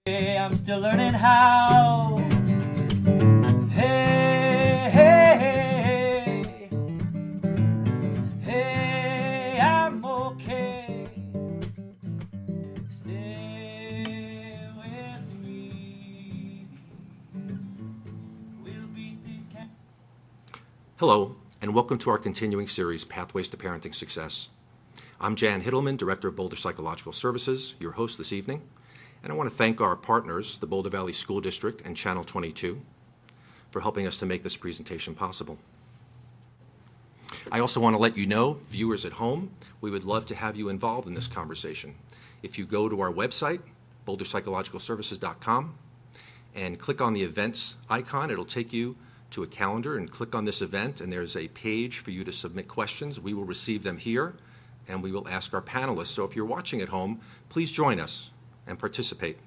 Hey, I'm still learning how. Hey, hey, hey, hey, I'm okay. Stay with me. We'll beat these Hello, and welcome to our continuing series, Pathways to Parenting Success. I'm Jan Hittleman, Director of Boulder Psychological Services, your host this evening. And I want to thank our partners, the Boulder Valley School District and Channel 22, for helping us to make this presentation possible. I also want to let you know, viewers at home, we would love to have you involved in this conversation. If you go to our website, boulderpsychologicalservices.com, and click on the events icon, it'll take you to a calendar, and click on this event, and there's a page for you to submit questions. We will receive them here, and we will ask our panelists. So if you're watching at home, please join us and participate.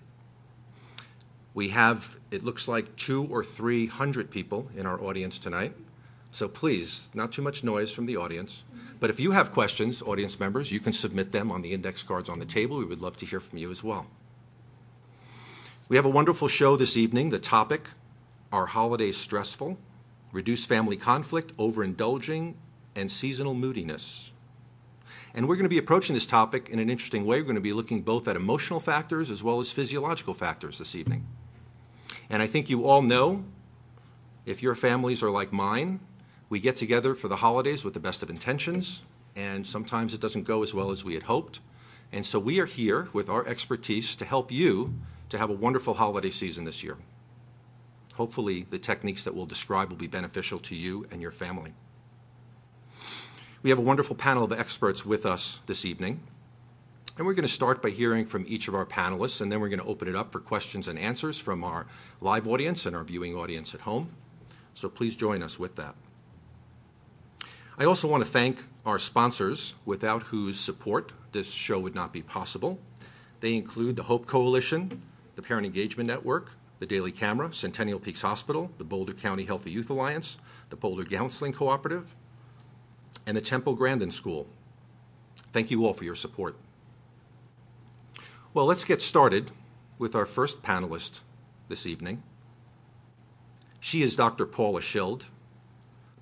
We have, it looks like 200 or 300 people in our audience tonight. So please, not too much noise from the audience. But if you have questions, audience members, you can submit them on the index cards on the table. We would love to hear from you as well. We have a wonderful show this evening. The topic, are holidays stressful? Reduce family conflict, overindulging, and seasonal moodiness. And we're going to be approaching this topic in an interesting way. We're going to be looking both at emotional factors as well as physiological factors this evening. And I think you all know, if your families are like mine, we get together for the holidays with the best of intentions, and sometimes it doesn't go as well as we had hoped. And so we are here with our expertise to help you to have a wonderful holiday season this year. Hopefully, the techniques that we'll describe will be beneficial to you and your family. We have a wonderful panel of experts with us this evening, and we're going to start by hearing from each of our panelists, and then we're going to open it up for questions and answers from our live audience and our viewing audience at home. So please join us with that. I also want to thank our sponsors, without whose support this show would not be possible. They include the Hope Coalition, the Parent Engagement Network, the Daily Camera, Centennial Peaks Hospital, the Boulder County Healthy Youth Alliance, the Boulder Counseling Cooperative, and the Temple Grandin School. Thank you all for your support. Well, let's get started with our first panelist this evening. She is Dr. Paula Shield.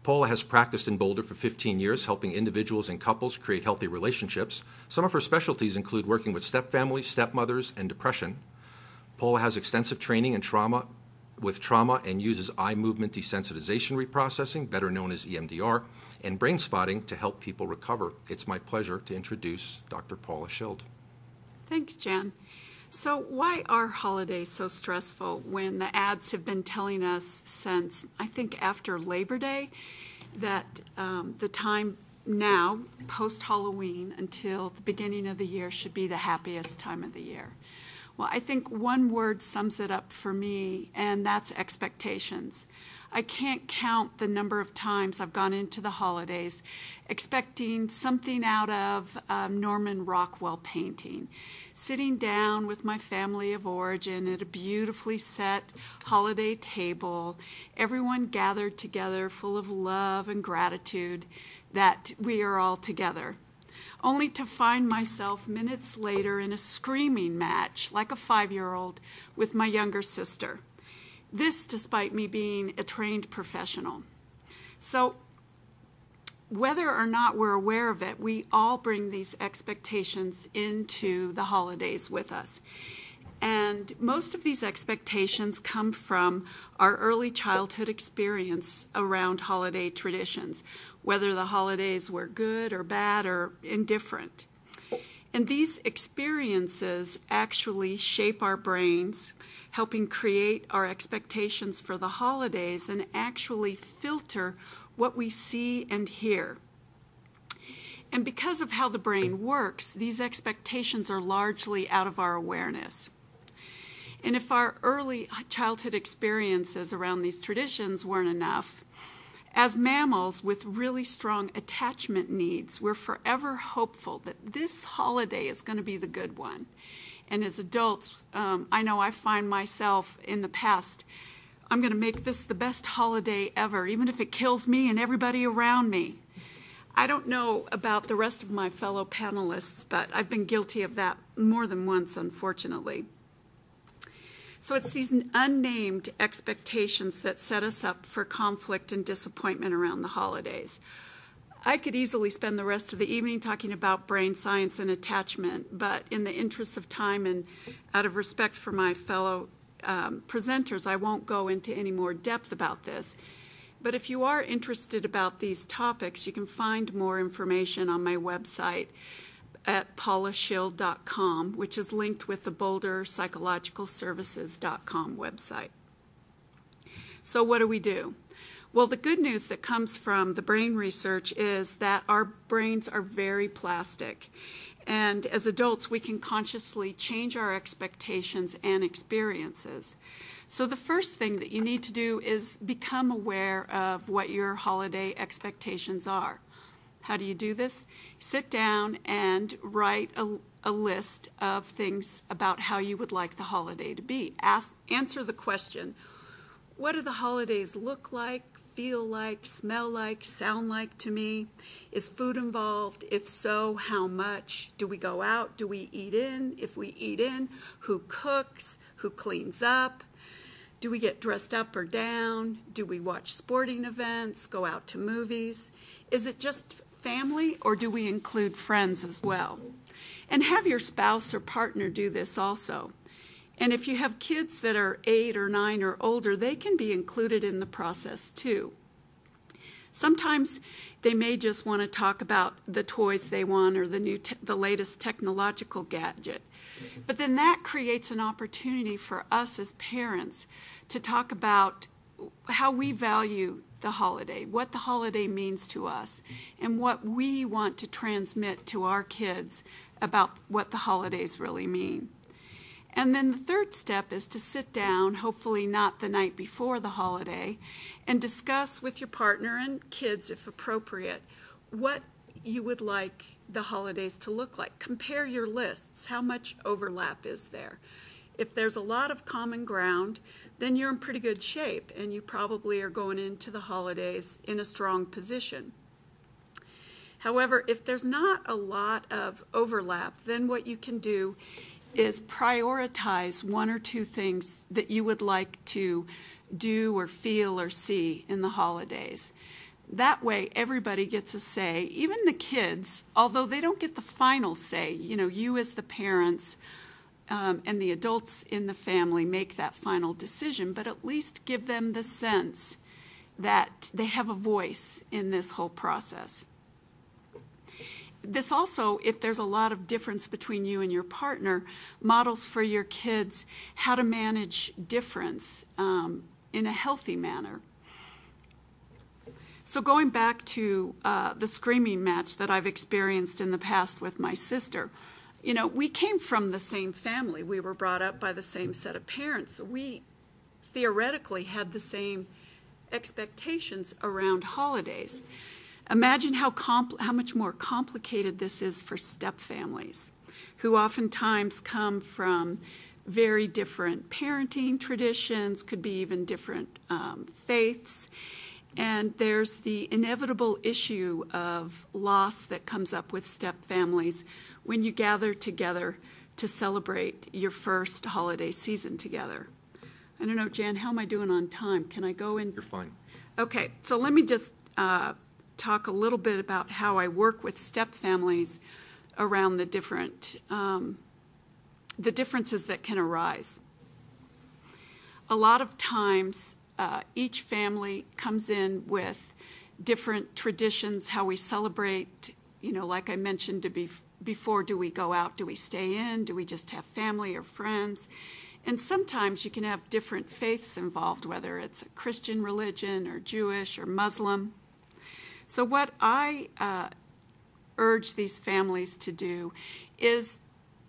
Paula has practiced in Boulder for 15 years, helping individuals and couples create healthy relationships. Some of her specialties include working with stepfamilies, stepmothers, and depression. Paula has extensive training in trauma and uses eye movement desensitization reprocessing, better known as EMDR, and brain spotting to help people recover. It's my pleasure to introduce Dr. Paula Shield. Thanks, Jan. So why are holidays so stressful when the ads have been telling us since, I think, after Labor Day, that the time now, post-Halloween, until the beginning of the year should be the happiest time of the year? Well, I think one word sums it up for me, and that's expectations. I can't count the number of times I've gone into the holidays expecting something out of Norman Rockwell painting, sitting down with my family of origin at a beautifully set holiday table, everyone gathered together full of love and gratitude that we are all together, only to find myself minutes later in a screaming match like a 5-year-old with my younger sister. This despite me being a trained professional. So whether or not we're aware of it, we all bring these expectations into the holidays with us. And most of these expectations come from our early childhood experience around holiday traditions, whether the holidays were good or bad or indifferent. And these experiences actually shape our brains, helping create our expectations for the holidays and actually filter what we see and hear. And because of how the brain works, these expectations are largely out of our awareness. And if our early childhood experiences around these traditions weren't enough, as mammals with really strong attachment needs, we're forever hopeful that this holiday is going to be the good one. And as adults, I know I find myself in the past, I'm going to make this the best holiday ever, even if it kills me and everybody around me. I don't know about the rest of my fellow panelists, but I've been guilty of that more than once, unfortunately. So it's these unnamed expectations that set us up for conflict and disappointment around the holidays. I could easily spend the rest of the evening talking about brain science and attachment, but in the interest of time and out of respect for my fellow presenters, I won't go into any more depth about this. But if you are interested about these topics, you can find more information on my website at paulashield.com, which is linked with the boulderpsychologicalservices.com website. So what do we do? Well, the good news that comes from the brain research is that our brains are very plastic. And as adults, we can consciously change our expectations and experiences. So the first thing that you need to do is become aware of what your holiday expectations are. How do you do this? Sit down and write a list of things about how you would like the holiday to be. Answer the question, what do the holidays look like, feel like, smell like, sound like to me? Is food involved? If so, how much? Do we go out? Do we eat in? If we eat in, who cooks? Who cleans up? Do we get dressed up or down? Do we watch sporting events, go out to movies? Is it just family, or do we include friends as well? And have your spouse or partner do this also. And if you have kids that are 8 or 9 or older, they can be included in the process too. Sometimes they may just want to talk about the toys they want or the latest technological gadget. But then that creates an opportunity for us as parents to talk about how we value the holiday, what the holiday means to us, and what we want to transmit to our kids about what the holidays really mean. And then the third step is to sit down, hopefully not the night before the holiday, and discuss with your partner and kids, if appropriate, what you would like the holidays to look like. Compare your lists. How much overlap is there? If there's a lot of common ground, then you're in pretty good shape, and you probably are going into the holidays in a strong position. However, if there's not a lot of overlap, then what you can do is prioritize 1 or 2 things that you would like to do or feel or see in the holidays. That way, everybody gets a say, even the kids, although they don't get the final say. You know, you as the parents and the adults in the family make that final decision, but at least give them the sense that they have a voice in this whole process. This also, if there's a lot of difference between you and your partner, models for your kids how to manage difference in a healthy manner. So going back to the screaming match that I've experienced in the past with my sister, you know, we came from the same family. We were brought up by the same set of parents. We theoretically had the same expectations around holidays. Imagine how much more complicated this is for step families, who oftentimes come from very different parenting traditions, could be even different faiths. And there's the inevitable issue of loss that comes up with step families when you gather together to celebrate your first holiday season together. I don't know, Jan, how am I doing on time? Can I go in? You're fine. Okay, so let me just talk a little bit about how I work with step families around the differences that can arise. A lot of times, each family comes in with different traditions, how we celebrate, you know, like I mentioned before, do we go out, do we stay in, do we just have family or friends? And sometimes you can have different faiths involved, whether it's a Christian religion or Jewish or Muslim. So what I urge these families to do is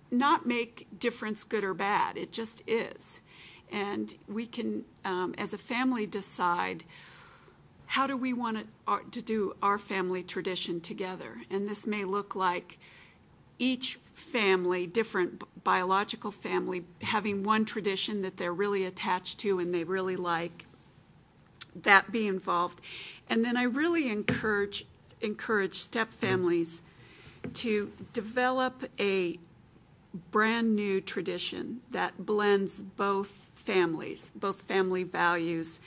not make difference good or bad. It just is. And we can, as a family, decide how do we want to do our family tradition together. And this may look like each family, different biological family, having one tradition that they're really attached to and they really like, that be involved. And then I really encourage step families to develop a brand new tradition that blends both families, both family values,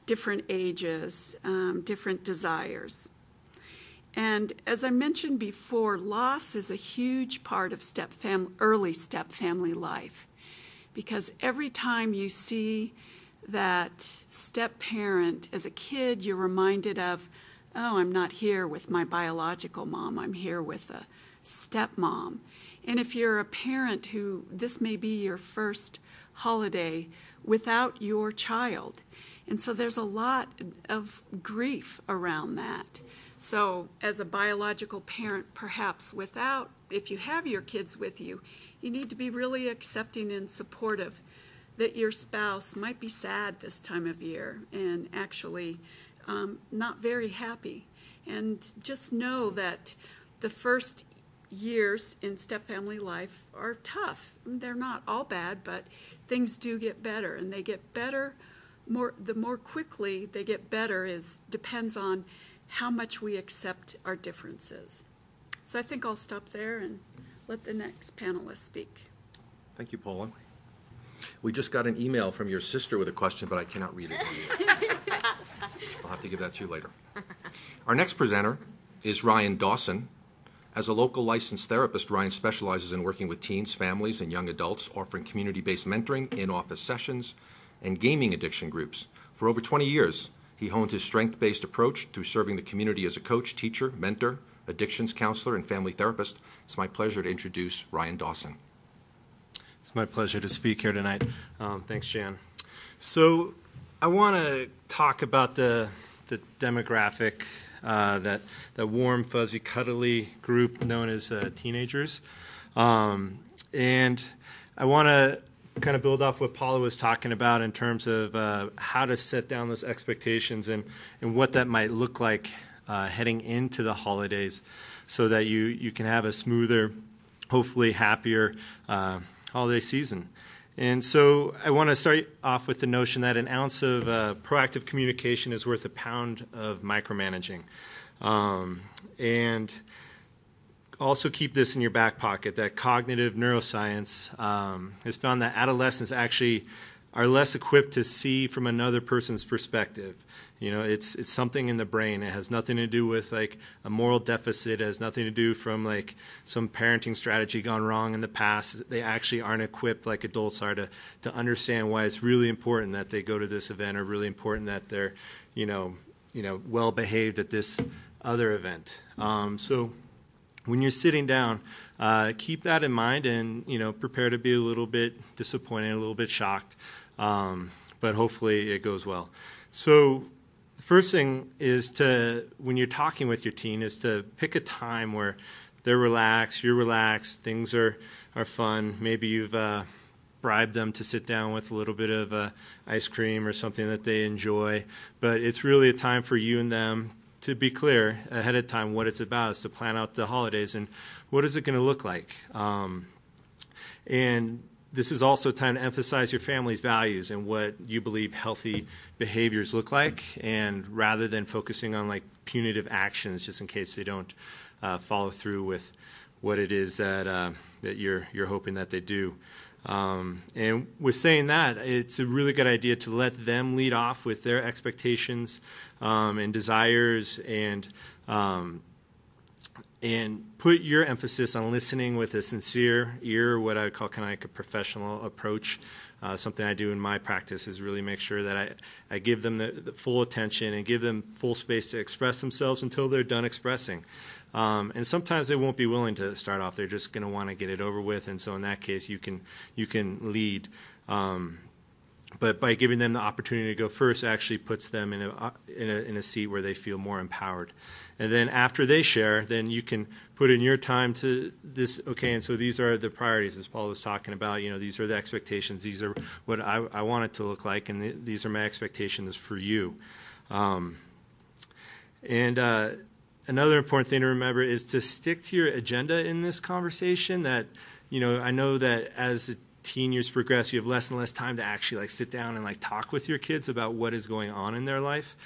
different ages, different desires. And as I mentioned before, loss is a huge part of early step family life, because every time you see that step parent as a kid, you're reminded of, oh, I'm not here with my biological mom, I'm here with a stepmom. And if you're a parent who this may be your first holiday without your child, and so there's a lot of grief around that. So as a biological parent, perhaps if you have your kids with you, you need to be really accepting and supportive that your spouse might be sad this time of year and actually not very happy. And just know that the first years in step-family life are tough. They're not all bad, but things do get better, and they get better the more quickly they get better depends on how much we accept our differences. So I think I'll stop there and let the next panelist speak. Thank you, Paula. We just got an email from your sister with a question, but I cannot read it. I'll have to give that to you later. Our next presenter is Ryan Dawson. As a local licensed therapist, Ryan specializes in working with teens, families, and young adults, offering community-based mentoring, in-office sessions, and gaming addiction groups. For over 20 years, he honed his strength-based approach through serving the community as a coach, teacher, mentor, addictions counselor, and family therapist. It's my pleasure to introduce Ryan Dawson. It's my pleasure to speak here tonight. Thanks, Jan. So I want to talk about the demographic, that warm, fuzzy, cuddly group known as teenagers. And I want to kind of build off what Paula was talking about in terms of how to set down those expectations and what that might look like heading into the holidays so that you can have a smoother, hopefully happier holiday season. And so I want to start off with the notion that an ounce of proactive communication is worth a pound of micromanaging. And also keep this in your back pocket, that cognitive neuroscience has found that adolescents actually are less equipped to see from another person's perspective. You know, it's something in the brain. It has nothing to do with like a moral deficit. It has nothing to do from like some parenting strategy gone wrong in the past. They actually aren't equipped like adults are to understand why it's really important that they go to this event, or really important that they're, well behaved at this other event. So when you're sitting down, keep that in mind, and prepare to be a little bit disappointed, a little bit shocked, but hopefully it goes well. So the first thing is when you're talking with your teen, is to pick a time where they're relaxed, you're relaxed, things are fun. Maybe you've bribed them to sit down with a little bit of ice cream or something that they enjoy, but it's really a time for you and them to be clear ahead of time what it's about, is to plan out the holidays and what is it going to look like. And this is also time to emphasize your family's values and what you believe healthy behaviors look like, and rather than focusing on like punitive actions just in case they don't follow through with what it is that you're hoping that they do. And with saying that, it's a really good idea to let them lead off with their expectations and desires, and put your emphasis on listening with a sincere ear, what I would call kind of like a professional approach. Something I do in my practice is really make sure that I give them the full attention and give them full space to express themselves until they're done expressing. And sometimes they won't be willing to start off. They're just going to want to get it over with, and so in that case, you can lead. But by giving them the opportunity to go first, actually puts them in a seat where they feel more empowered. And then after they share, then you can put in your time to this. Okay, and so these are the priorities, as Paul was talking about. These are the expectations. These are what I want it to look like, and these are my expectations for you. Another important thing to remember is to stick to your agenda in this conversation. That, I know that as teen years progress, you have less and less time to actually like sit down and like talk with your kids about what is going on in their life.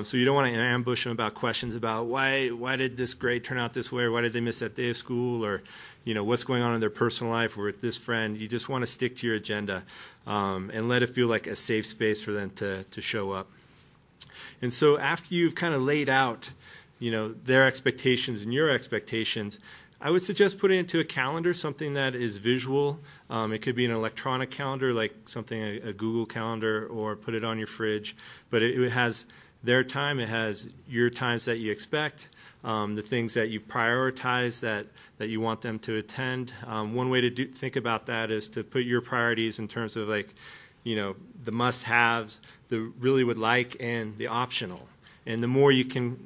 So you don't want to ambush them about questions about why did this grade turn out this way, or why did they miss that day of school, or what's going on in their personal life or with this friend. You just want to stick to your agenda and let it feel like a safe space for them to show up. And so after you've kind of laid out their expectations and your expectations, I would suggest putting it into a calendar, something that is visual. It could be an electronic calendar, like something, a Google Calendar, or put it on your fridge. But it has their time, it has your times that you expect, the things that you prioritize that you want them to attend. One way to think about that is to put your priorities in terms of like, the must-haves, the really would like, and the optional. And the more you can,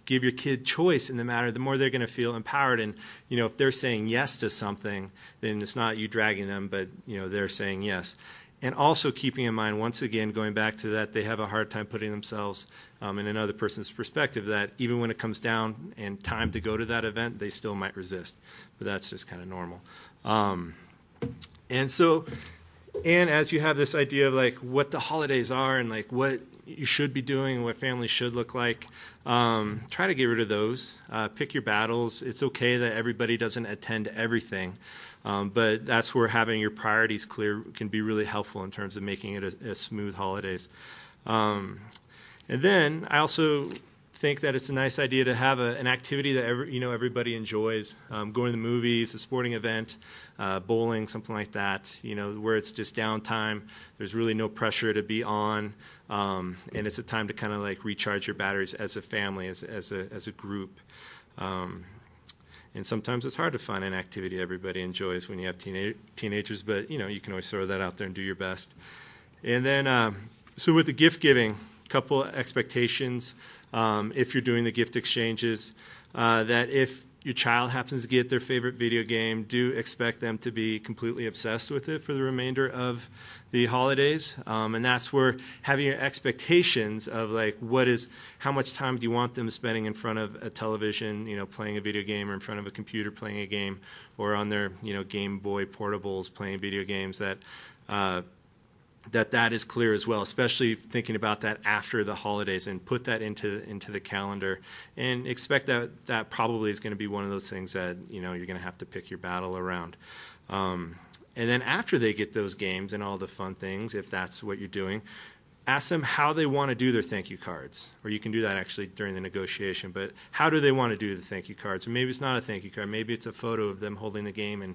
give your kid choice in the matter, the more they're going to feel empowered. And, if they're saying yes to something, then it's not you dragging them, but, they're saying yes. And also keeping in mind, once again, going back to that, they have a hard time putting themselves in another person's perspective, that even when it comes down and time to go to that event, they still might resist. But that's just kind of normal. And as you have this idea of like what the holidays are and like what you should be doing and what families should look like, try to get rid of those. Pick your battles. It's okay that everybody doesn't attend everything, but that's where having your priorities clear can be really helpful in terms of making it a smooth holidays. And then I also think that it's a nice idea to have an activity that everybody enjoys. Going to the movies, a sporting event, bowling, something like that. Where it's just downtime. There's really no pressure to be on, and it's a time to kind of like recharge your batteries as a family, as a group. And sometimes it's hard to find an activity everybody enjoys when you have teenagers, but you can always throw that out there and do your best. And then, so with the gift giving, couple expectations. If you're doing the gift exchanges, that if your child happens to get their favorite video game, do expect them to be completely obsessed with it for the remainder of the holidays. And that's where having your expectations of like how much time do you want them spending in front of a television, playing a video game, or in front of a computer playing a game, or on their Game Boy portables playing video games, that is clear as well, especially thinking about that after the holidays, and put that into the calendar, and expect that probably is going to be one of those things that you're going to have to pick your battle around. And then after they get those games and all the fun things, if that's what you're doing, ask them how they want to do their thank you cards. Or you can do that actually during the negotiation, but how do they want to do the thank you cards? Or maybe it's not a thank you card, maybe it's a photo of them holding the game and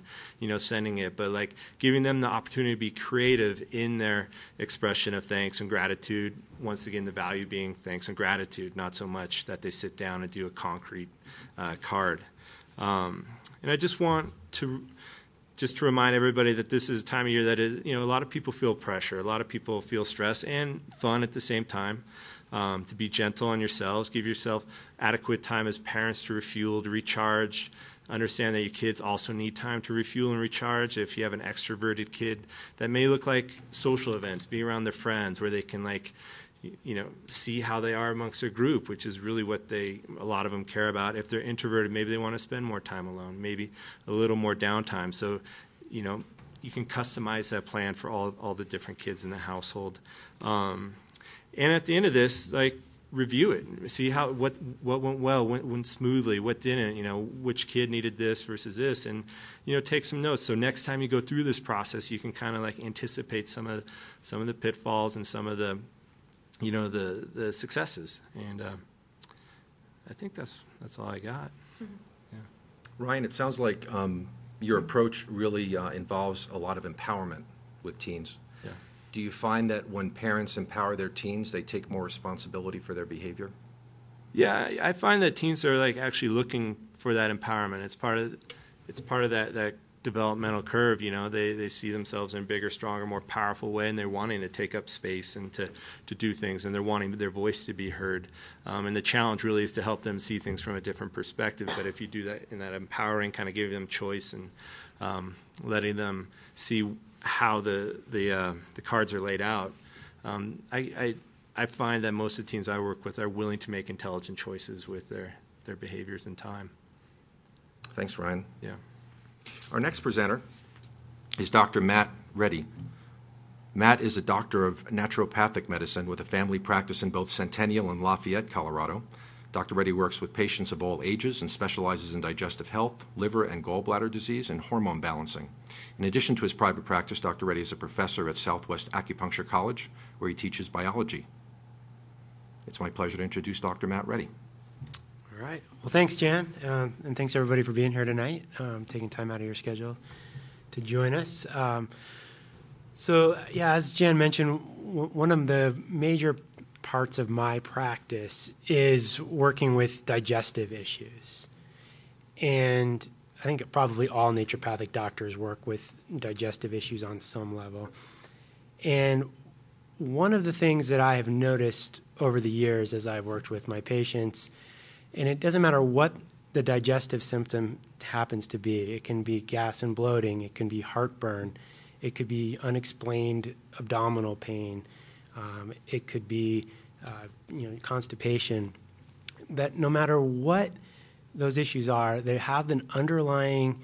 sending it, but like giving them the opportunity to be creative in their expression of thanks and gratitude. Once again, the value being thanks and gratitude, not so much that they sit down and do a concrete card. And I just want to remind everybody that this is a time of year that is, a lot of people feel pressure. A lot of people feel stress and fun at the same time. To be gentle on yourselves. Give yourself adequate time as parents to refuel, to recharge. Understand that your kids also need time to refuel and recharge. If you have an extroverted kid, that may look like social events, be around their friends where they can see how they are amongst their group, which is really what a lot of them care about. If they're introverted, maybe they want to spend more time alone, maybe a little more downtime. So, you can customize that plan for all the different kids in the household. And at the end of this, review it, see what went well, went smoothly, what didn't, which kid needed this versus this, and take some notes. So next time you go through this process, you can kind of anticipate some of the pitfalls and some of the the successes. And I think that's all I got. Mm-hmm. Yeah. Ryan, it sounds like your approach really involves a lot of empowerment with teens. Yeah. Do you find that when parents empower their teens, they take more responsibility for their behavior? Yeah, I find that teens are actually looking for that empowerment. It's part of that developmental curve. They see themselves in a bigger, stronger, more powerful way, and they're wanting to take up space and to do things, and they're wanting their voice to be heard. And the challenge really is to help them see things from a different perspective. But if you do that in that empowering, kind of giving them choice and letting them see how the cards are laid out, I find that most of the teens I work with are willing to make intelligent choices with their behaviors and time. Thanks, Ryan. Yeah. Our next presenter is Dr. Matt Reddy. Matt is a doctor of naturopathic medicine with a family practice in both Centennial and Lafayette, Colorado. Dr. Reddy works with patients of all ages and specializes in digestive health, liver and gallbladder disease, and hormone balancing. In addition to his private practice, Dr. Reddy is a professor at Southwest Acupuncture College, where he teaches biology. It's my pleasure to introduce Dr. Matt Reddy. All right. Well, thanks, Jan, and thanks everybody for being here tonight, taking time out of your schedule to join us. So, as Jan mentioned, one of the major parts of my practice is working with digestive issues. And I think probably all naturopathic doctors work with digestive issues on some level. And one of the things that I have noticed over the years as I've worked with my patients, and it doesn't matter what the digestive symptom happens to be. It can be gas and bloating. It can be heartburn. It could be unexplained abdominal pain. It could be constipation. That no matter what those issues are, they have an underlying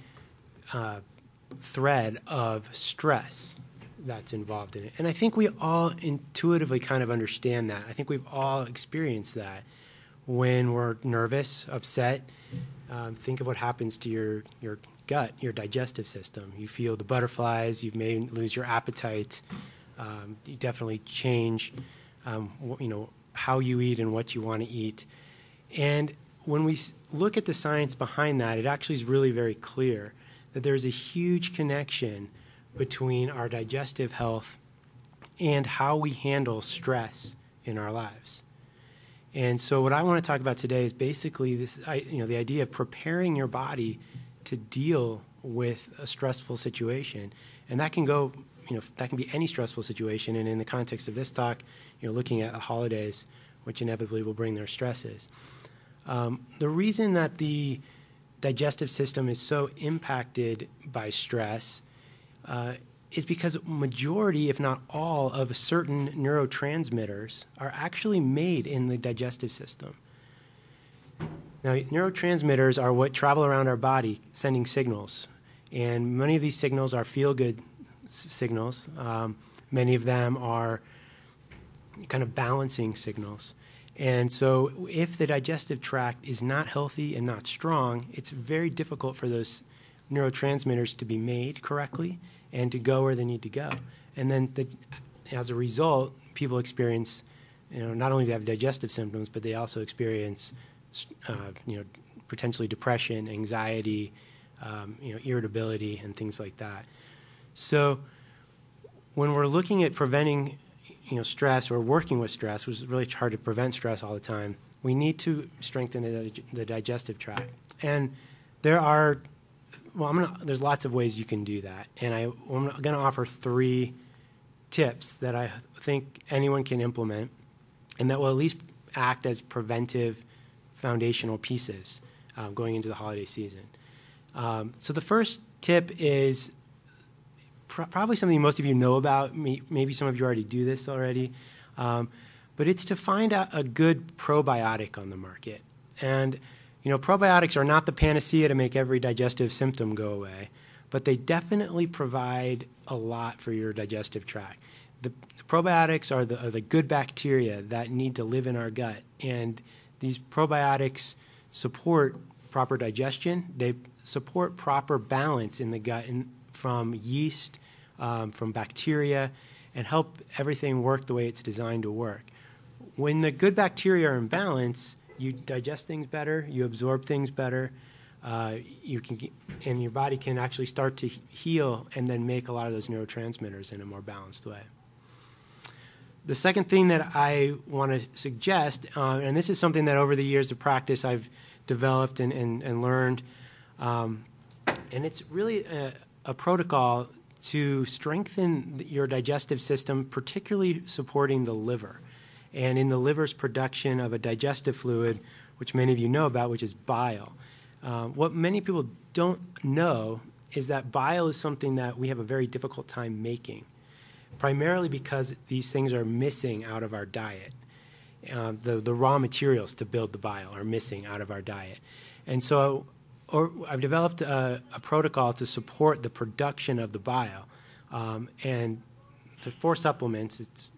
thread of stress that's involved in it. And I think we all intuitively kind of understand that. I think we've all experienced that when we're nervous, upset. Think of what happens to your gut, your digestive system. You feel the butterflies. You may lose your appetite. You definitely change, how you eat and what you want to eat. And when we look at the science behind that, it actually is really very clear that there's a huge connection between our digestive health and how we handle stress in our lives. And so what I want to talk about today is basically the idea of preparing your body to deal with a stressful situation. And that can go, that can be any stressful situation. And in the context of this talk, looking at the holidays, which inevitably will bring their stresses. The reason that the digestive system is so impacted by stress is because majority, if not all, of certain neurotransmitters are actually made in the digestive system. Now, neurotransmitters are what travel around our body sending signals, and many of these signals are feel-good signals. Many of them are kind of balancing signals. And so if the digestive tract is not healthy and not strong, it's very difficult for those neurotransmitters to be made correctly and to go where they need to go. And then as a result, people experience, not only do they have digestive symptoms, but they also experience, potentially depression, anxiety, irritability, and things like that. So when we're looking at preventing, stress or working with stress, which is really hard to prevent stress all the time, we need to strengthen the digestive tract. And there's lots of ways you can do that. And I'm going to offer 3 tips that I think anyone can implement and that will at least act as preventive foundational pieces going into the holiday season. So the first tip is probably something most of you know about. Maybe some of you already do this already. But it's to find out a good probiotic on the market. And probiotics are not the panacea to make every digestive symptom go away, but they definitely provide a lot for your digestive tract. The probiotics are the good bacteria that need to live in our gut, and these probiotics support proper digestion. They support proper balance in the gut from yeast, from bacteria, and help everything work the way it's designed to work. When the good bacteria are in balance, you digest things better, you absorb things better, and your body can actually start to heal and then make a lot of those neurotransmitters in a more balanced way. The second thing that I want to suggest, and this is something that over the years of practice I've developed and learned, and it's really a protocol to strengthen your digestive system, particularly supporting the liver. And in the liver's production of a digestive fluid, which many of you know about, which is bile. What many people don't know is that bile is something that we have a very difficult time making, primarily because these things are missing out of our diet. The raw materials to build the bile are missing out of our diet. And so I've developed a protocol to support the production of the bile. And the 4 supplements, it's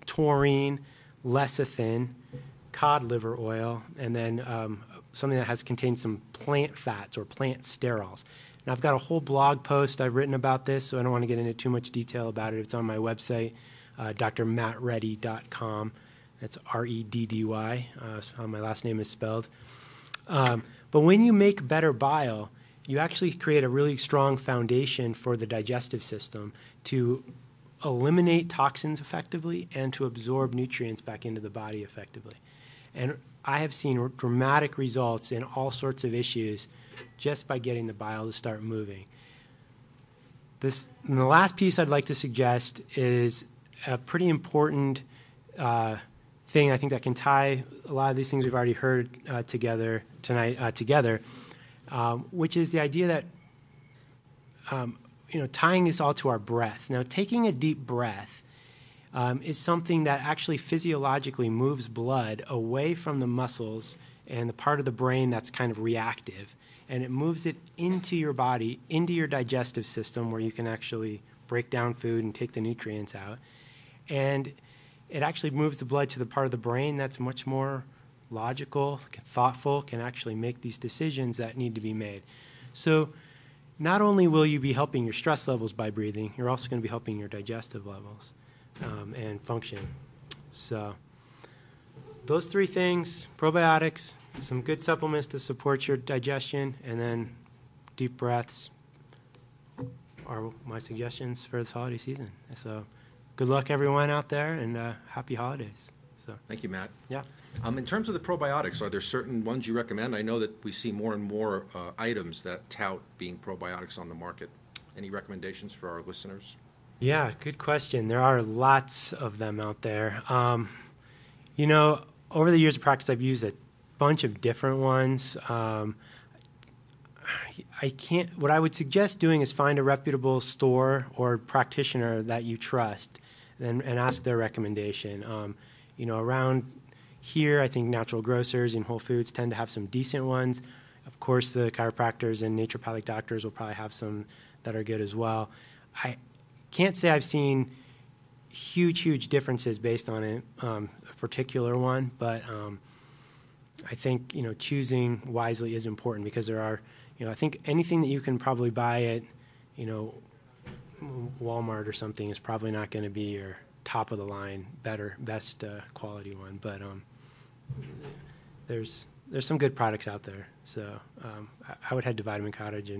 taurine, lecithin, cod liver oil, and then something that contains some plant fats or plant sterols. And I've got a whole blog post I've written about this, so I don't want to get into too much detail about it. It's on my website, drmattreddy.com. That's R-E-D-D-Y, how my last name is spelled. But when you make better bile, you actually create a really strong foundation for the digestive system to eliminate toxins effectively and to absorb nutrients back into the body effectively. And I have seen dramatic results in all sorts of issues just by getting the bile to start moving. And the last piece I'd like to suggest is a pretty important thing I think that can tie a lot of these things we've already heard together tonight together, which is the idea that tying this all to our breath. Now, taking a deep breath is something that actually physiologically moves blood away from the muscles and the part of the brain that's kind of reactive, and it moves it into your body, into your digestive system, where you can actually break down food and take the nutrients out. And it actually moves the blood to the part of the brain that's much more logical, thoughtful, can actually make these decisions that need to be made. So not only will you be helping your stress levels by breathing, you're also going to be helping your digestive levels and function. So those 3 things, probiotics, some good supplements to support your digestion, and then deep breaths are my suggestions for this holiday season. So good luck, everyone out there, and happy holidays. So Thank you, Matt. yeah. In terms of the probiotics, are there certain ones you recommend? I know that we see more and more items that tout being probiotics on the market. Any recommendations for our listeners? Yeah, good question. There are lots of them out there. Over the years of practice, I've used a bunch of different ones. What I would suggest doing is find a reputable store or practitioner that you trust and ask their recommendation. Around here, I think natural grocers and Whole Foods tend to have some decent ones. Of course, the chiropractors and naturopathic doctors will probably have some that are good as well. I can't say I've seen huge differences based on a particular one, but I think choosing wisely is important, because there are I think anything that you can probably buy at Walmart or something is probably not going to be your top of the line, best quality one. But there's some good products out there. So I would head to Vitamin Cottage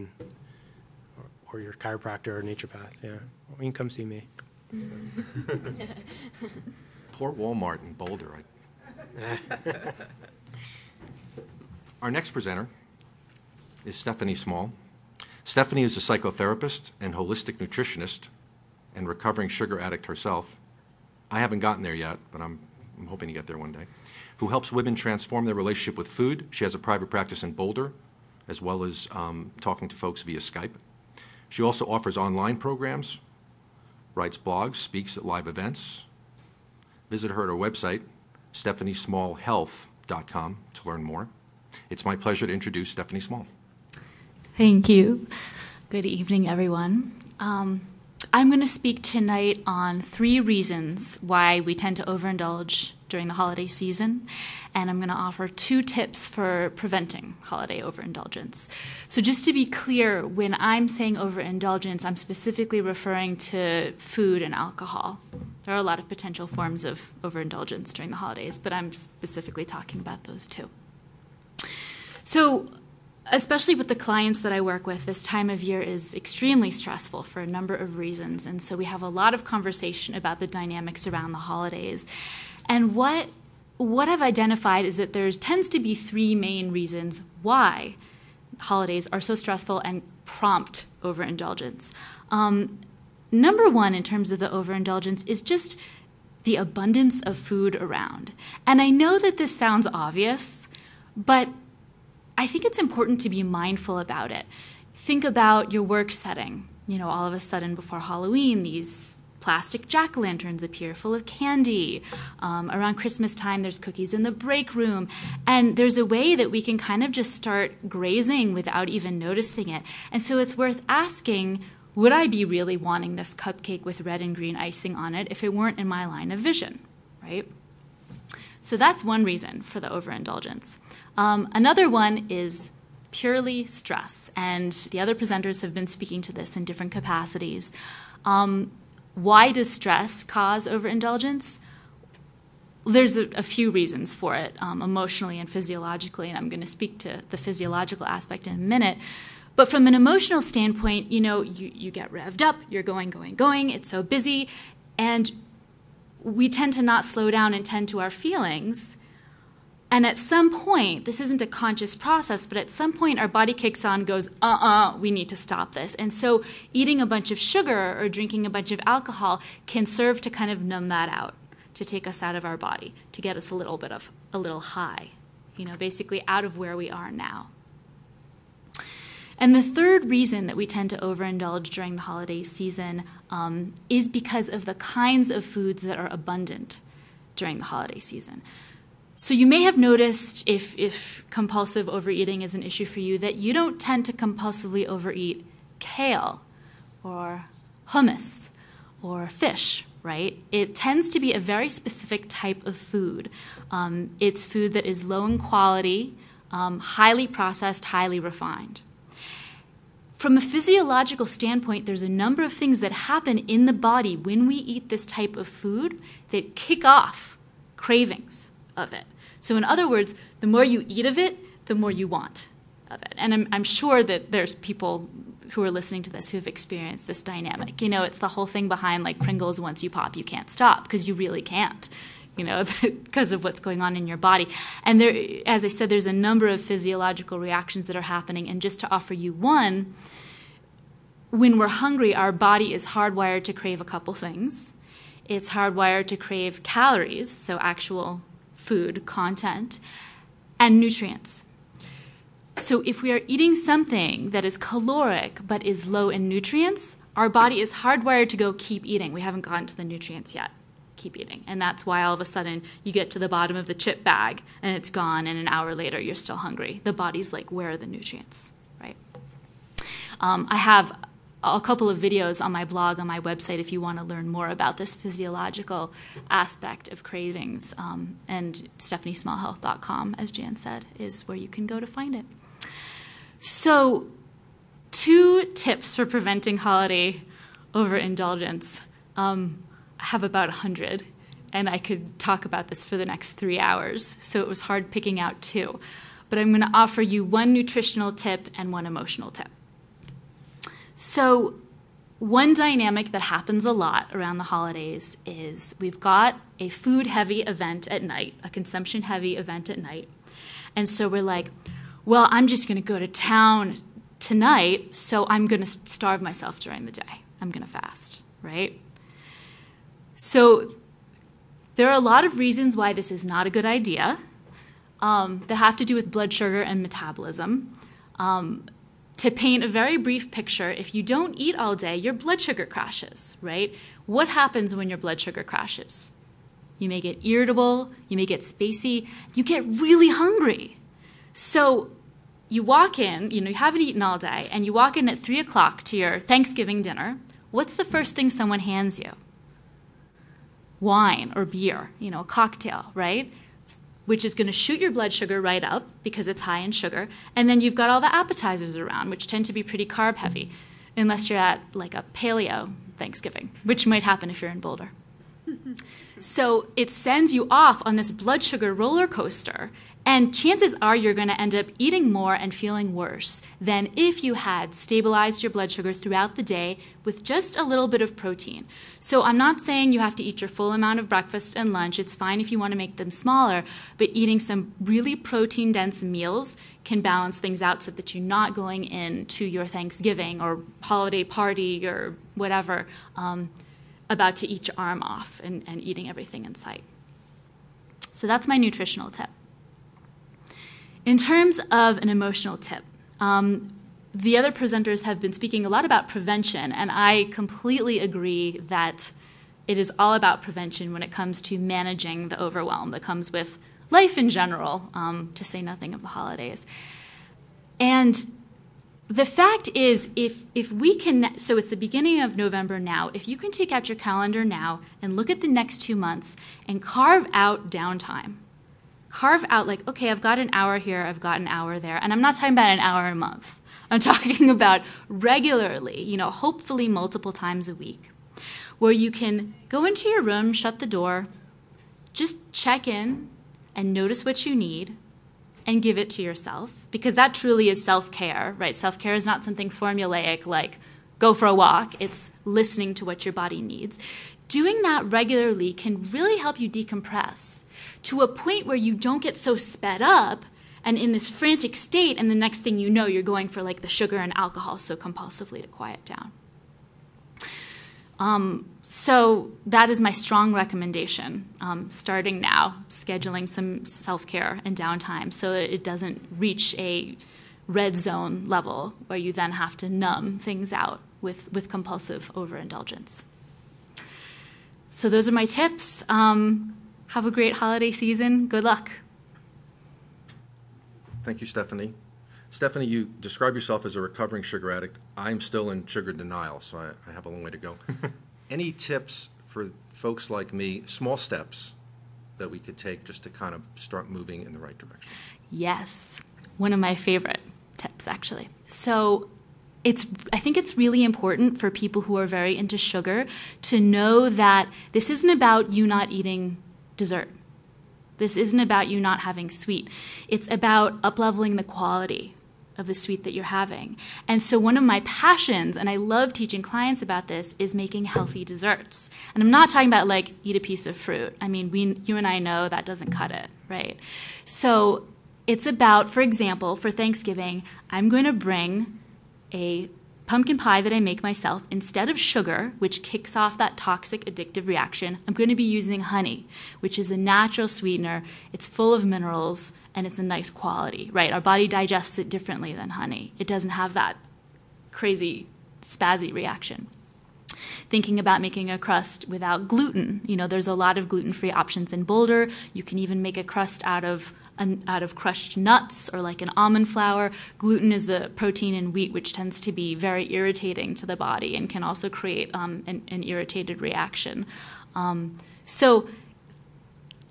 or your chiropractor or naturopath. Yeah, or you can come see me. So. Poor Walmart in Boulder. Our next presenter is Stephanie Small. Stephanie is a psychotherapist and holistic nutritionist and recovering sugar addict herself. I haven't gotten there yet, but I'm hoping to get there one day. Who helps women transform their relationship with food. She has a private practice in Boulder, as well as talking to folks via Skype. She also offers online programs, writes blogs, speaks at live events. Visit her at her website, stephaniesmallhealth.com, to learn more. It's my pleasure to introduce Stephanie Small. Thank you. Good evening, everyone. I'm going to speak tonight on 3 reasons why we tend to overindulge during the holiday season, and I'm going to offer 2 tips for preventing holiday overindulgence. So just to be clear, when I'm saying overindulgence, I'm specifically referring to food and alcohol. There are a lot of potential forms of overindulgence during the holidays, but I'm specifically talking about those 2. So especially with the clients that I work with, this time of year is extremely stressful for a number of reasons. And so we have a lot of conversation about the dynamics around the holidays. And what I've identified is that there tends to be 3 main reasons why holidays are so stressful and prompt overindulgence. Number 1, in terms of the overindulgence, is just the abundance of food around. And I know that this sounds obvious, but I think it's important to be mindful about it. Think about your work setting. All of a sudden before Halloween, these Plastic jack-o'-lanterns appear full of candy. Around Christmas time, there's cookies in the break room. And there's a way that we can kind of just start grazing without even noticing it. And so it's worth asking, would I be really wanting this cupcake with red and green icing on it if it weren't in my line of vision, right? So that's one reason for the overindulgence. Another one is purely stress. And the other presenters have been speaking to this in different capacities. Why does stress cause overindulgence? There's a few reasons for it, emotionally and physiologically, and I'm going to speak to the physiological aspect in a minute. But from an emotional standpoint, you get revved up, you're going, it's so busy, and we tend to not slow down and tend to our feelings. And at some point, this isn't a conscious process, but at some point our body kicks on, goes, we need to stop this. And so eating a bunch of sugar or drinking a bunch of alcohol can serve to kind of numb that out, to take us out of our body, to get us a little high, basically out of where we are now. And the third reason that we tend to overindulge during the holiday season is because of the kinds of foods that are abundant during the holiday season. So you may have noticed, if compulsive overeating is an issue for you, that you don't tend to compulsively overeat kale or hummus or fish, right? It tends to be a very specific type of food. It's food that is low in quality, highly processed, highly refined. From a physiological standpoint, there's a number of things that happen in the body when we eat this type of food that kick off cravings of it. So in other words, the more you eat of it, the more you want of it. And I'm sure that there's people who are listening to this who have experienced this dynamic. It's the whole thing behind like Pringles, once you pop, you can't stop, because you really can't, because of what's going on in your body. And there, as I said, there's a number of physiological reactions that are happening. And just to offer you one, when we're hungry, our body is hardwired to crave a couple things. It's hardwired to crave calories, so actual food content, and nutrients. So if we are eating something that is caloric but is low in nutrients, our body is hardwired to go keep eating. We haven't gotten to the nutrients yet. Keep eating. And that's why all of a sudden you get to the bottom of the chip bag and it's gone, and an hour later you're still hungry. The body's like, where are the nutrients, right? I have a couple of videos on my blog, on my website, if you want to learn more about this physiological aspect of cravings. And stephaniesmallhealth.com, as Jan said, is where you can go to find it. So 2 tips for preventing holiday overindulgence. I have about 100, and I could talk about this for the next 3 hours, so it was hard picking out 2. But I'm going to offer you 1 nutritional tip and 1 emotional tip. So one dynamic that happens a lot around the holidays is we've got a food-heavy event at night, a consumption-heavy event at night. And so we're like, well, I'm just going to go to town tonight, so I'm going to starve myself during the day. I'm going to fast, right? So there are a lot of reasons why this is not a good idea that have to do with blood sugar and metabolism. To paint a very brief picture, if you don't eat all day, your blood sugar crashes, right? What happens when your blood sugar crashes? You may get irritable, you may get spacey, you get really hungry. So you walk in, you haven't eaten all day, and you walk in at 3 o'clock to your Thanksgiving dinner. What's the first thing someone hands you? Wine or beer, a cocktail, right? Which is going to shoot your blood sugar right up because it's high in sugar. And then you've got all the appetizers around, which tend to be pretty carb heavy, unless you're at like a paleo Thanksgiving, which might happen if you're in Boulder. So it sends you off on this blood sugar roller coaster, and chances are you're going to end up eating more and feeling worse than if you had stabilized your blood sugar throughout the day with just a little bit of protein. So I'm not saying you have to eat your full amount of breakfast and lunch. It's fine if you want to make them smaller, but eating some really protein-dense meals can balance things out so that you're not going into your Thanksgiving or holiday party or whatever about to eat your arm off and eating everything in sight. So that's my nutritional tip. In terms of an emotional tip, the other presenters have been speaking a lot about prevention, and I completely agree that it is all about prevention when it comes to managing the overwhelm that comes with life in general, to say nothing of the holidays. And the fact is, if we can, so it's the beginning of November now, if you can take out your calendar now and look at the next 2 months and carve out downtime, carve out like, okay, I've got an hour here, I've got an hour there, and I'm not talking about an hour a month. I'm talking about regularly, hopefully multiple times a week, where you can go into your room, shut the door, just check in and notice what you need and give it to yourself, because that truly is self-care, right? Self-care is not something formulaic like go for a walk. It's listening to what your body needs. Doing that regularly can really help you decompress to a point where you don't get so sped up and in this frantic state, and the next thing you know, you're going for like the sugar and alcohol so compulsively to quiet down. So that is my strong recommendation, starting now, scheduling some self-care and downtime so that it doesn't reach a red zone level where you then have to numb things out with compulsive overindulgence. So those are my tips. Have a great holiday season. Good luck. Thank you, Stephanie. Stephanie, you describe yourself as a recovering sugar addict. I'm still in sugar denial, so I have a long way to go. Any tips for folks like me, small steps that we could take just to kind of start moving in the right direction? Yes. One of my favorite tips, actually. So I think it's really important for people who are very into sugar to know that this isn't about you not eating dessert. This isn't about you not having sweet. It's about up-leveling the quality of the sweet that you're having. And so one of my passions, and I love teaching clients about this, is making healthy desserts. And I'm not talking about like eat a piece of fruit. I mean, you and I know that doesn't cut it, right? So it's about, for example, for Thanksgiving, I'm going to bring a pumpkin pie that I make myself. Instead of sugar, which kicks off that toxic addictive reaction, I'm going to be using honey, which is a natural sweetener. It's full of minerals, and it's a nice quality, right? Our body digests it differently than honey. It doesn't have that crazy spazzy reaction. Thinking about making a crust without gluten. There's a lot of gluten-free options in Boulder. You can even make a crust out of crushed nuts or like an almond flour. Gluten is the protein in wheat, which tends to be very irritating to the body and can also create an irritated reaction. So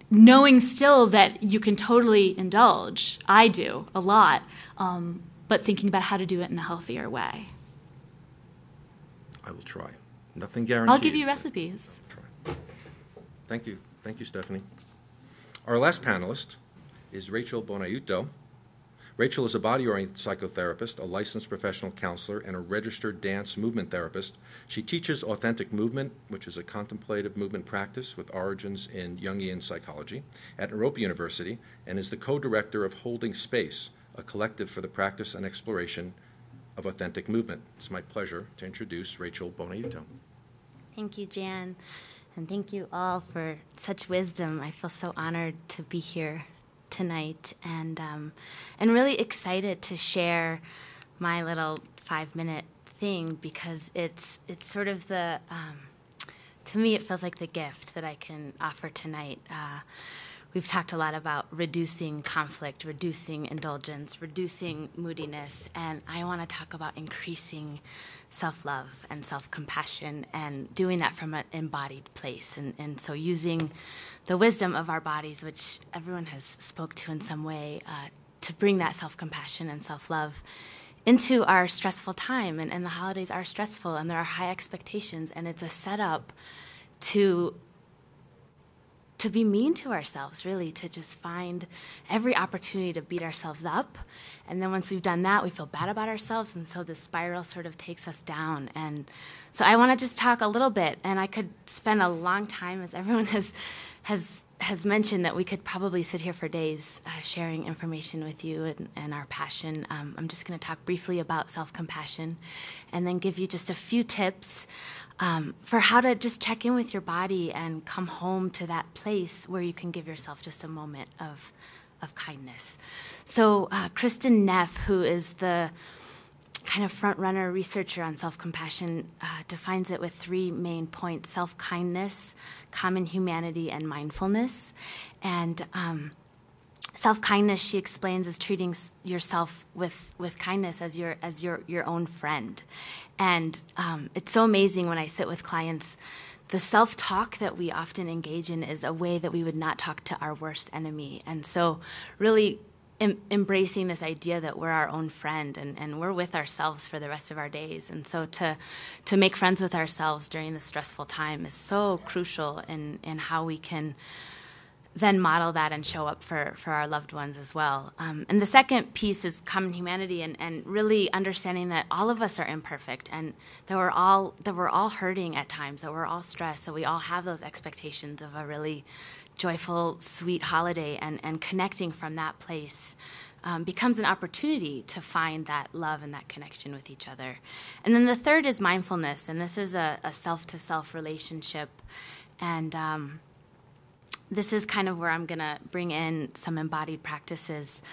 knowing still that you can totally indulge, I do a lot, but thinking about how to do it in a healthier way. I will try. Nothing guaranteed. I'll give you recipes. Try. Thank you. Thank you, Stephanie. Our last panelist is Rachel Bonaiuto. Rachel is a body-oriented psychotherapist, a licensed professional counselor, and a registered dance movement therapist. She teaches authentic movement, which is a contemplative movement practice with origins in Jungian psychology, at Europa University, and is the co-director of Holding Space, a collective for the practice and exploration of authentic movement. It's my pleasure to introduce Rachel Bonaiuto. Thank you, Jan, and thank you all for such wisdom. I feel so honored to be here tonight, and really excited to share my little 5-minute thing, because it's sort of the to me it feels like the gift that I can offer tonight. We've talked a lot about reducing conflict, reducing indulgence, reducing moodiness, and I want to talk about increasing self-love and self-compassion, and doing that from an embodied place. And so using the wisdom of our bodies, which everyone has spoke to in some way, to bring that self-compassion and self-love into our stressful time. And the holidays are stressful, and there are high expectations, and it's a setup to be mean to ourselves, really, to just find every opportunity to beat ourselves up. And then once we've done that, we feel bad about ourselves, and so the spiral sort of takes us down. And so I want to just talk a little bit, and I could spend a long time, as everyone has mentioned, that we could probably sit here for days sharing information with you and our passion. I'm just going to talk briefly about self-compassion and then give you just a few tips for how to just check in with your body and come home to that place where you can give yourself just a moment of kindness. So Kristen Neff, who is the kind of front-runner researcher on self-compassion, defines it with 3 main points: self-kindness, common humanity, and mindfulness. And self-kindness, she explains, is treating yourself with kindness as your own friend. And it's so amazing when I sit with clients. The self-talk that we often engage in is a way that we would not talk to our worst enemy. And so really embracing this idea that we're our own friend and we're with ourselves for the rest of our days. And so to make friends with ourselves during this stressful time is so crucial in how we can then model that and show up for our loved ones as well. And the second piece is common humanity and really understanding that all of us are imperfect and that we're all hurting at times, that we're all stressed, that we all have those expectations of a really joyful, sweet holiday, and connecting from that place becomes an opportunity to find that love and that connection with each other. And then the third is mindfulness, and this is a self-to-self relationship. And this is kind of where I'm going to bring in some embodied practices.